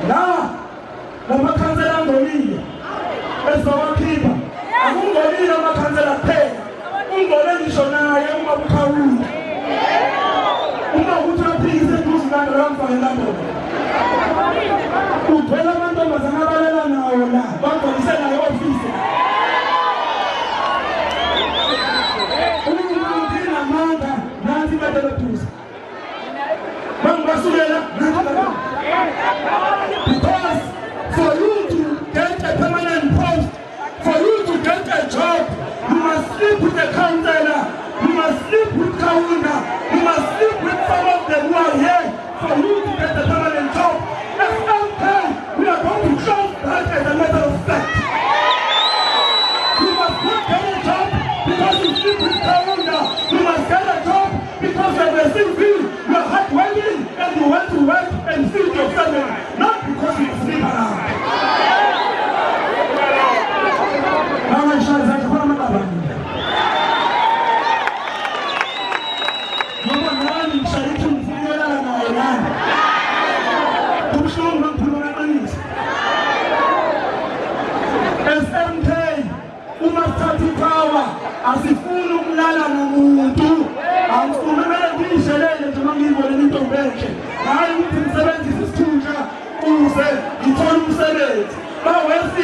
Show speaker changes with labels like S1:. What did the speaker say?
S1: La lamakhansela angolile ezowakhipha akungolile amakhansela kuphela ungole ngisho naye uma bukhawula uma uthi aphikise eduze lando lamfakela bona uthwele amantombazane abalela nawo la bagolise nayo ofisi umuntu namandla nansi badebeduze bangibasulela because for you to get a permanent post, for you to get a job, you must sleep with a counselor, you must sleep with Kaunda, you must sleep with some of them who are here for you to get a permanent job. At some time, we are going to show that as a matter of fact. You must not get a job because you sleep with Kaunda. You must get a job because you have a CV, you are hardworking, and you want to work and feed your family, not because you sleep around. SMK umathatha power asifuni ukulala nomuntu angifumene ngishelele nje mangibone into benhle hayi ukuthi ngisebenzise isithunja ukuze ngithole umsebenzi bawenza